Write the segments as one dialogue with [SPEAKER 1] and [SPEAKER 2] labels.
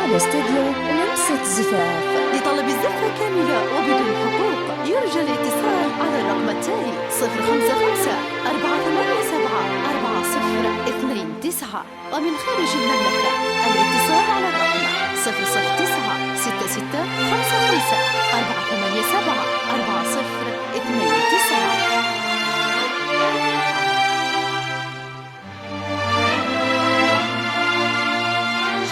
[SPEAKER 1] أعلى استوديو لمسة زفاف.
[SPEAKER 2] لطلب الزفة كاملة وبدون حقوق يرجى الاتصال على الرقم التالي 055 487 4029. ومن خارج المملكة الاتصال على الرقم 009 66 55 487 4029.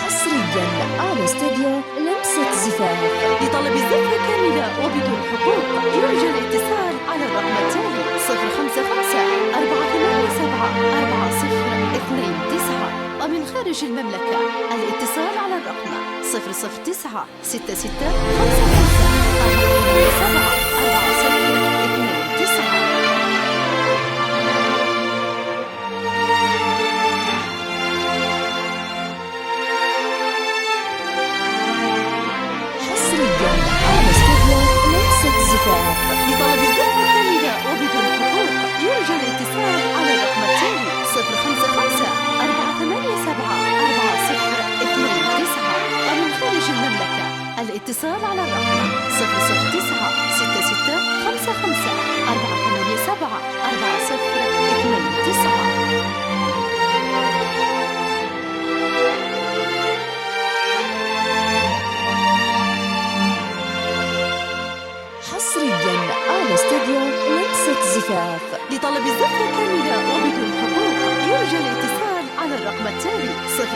[SPEAKER 1] حصرياً أعلى استوديو لمسة زفاف.
[SPEAKER 2] لطلب الزفة كاملة وبدون حقوق يرجى الاتصال على الرقم التالي 055 487 4029. ومن خارج المملكة الاتصال على الرقم 009 66 55 487 4029.
[SPEAKER 1] حصرياً أعلى استوديو لمسة زفاف.
[SPEAKER 2] لطلب الزفة كاملة وبدون حقوق يرجى الاتصال على الرقم التالي 055 487 4029. ومن خارج المملكة الاتصال على الرقم 009 66 55 487 4029.
[SPEAKER 1] حصرياً أعلى استوديو لمسة زفاف.
[SPEAKER 2] لطلب الزفة كاملة وبدون حقوق يرجى الاتصال على الرقم التالي 055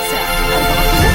[SPEAKER 2] 487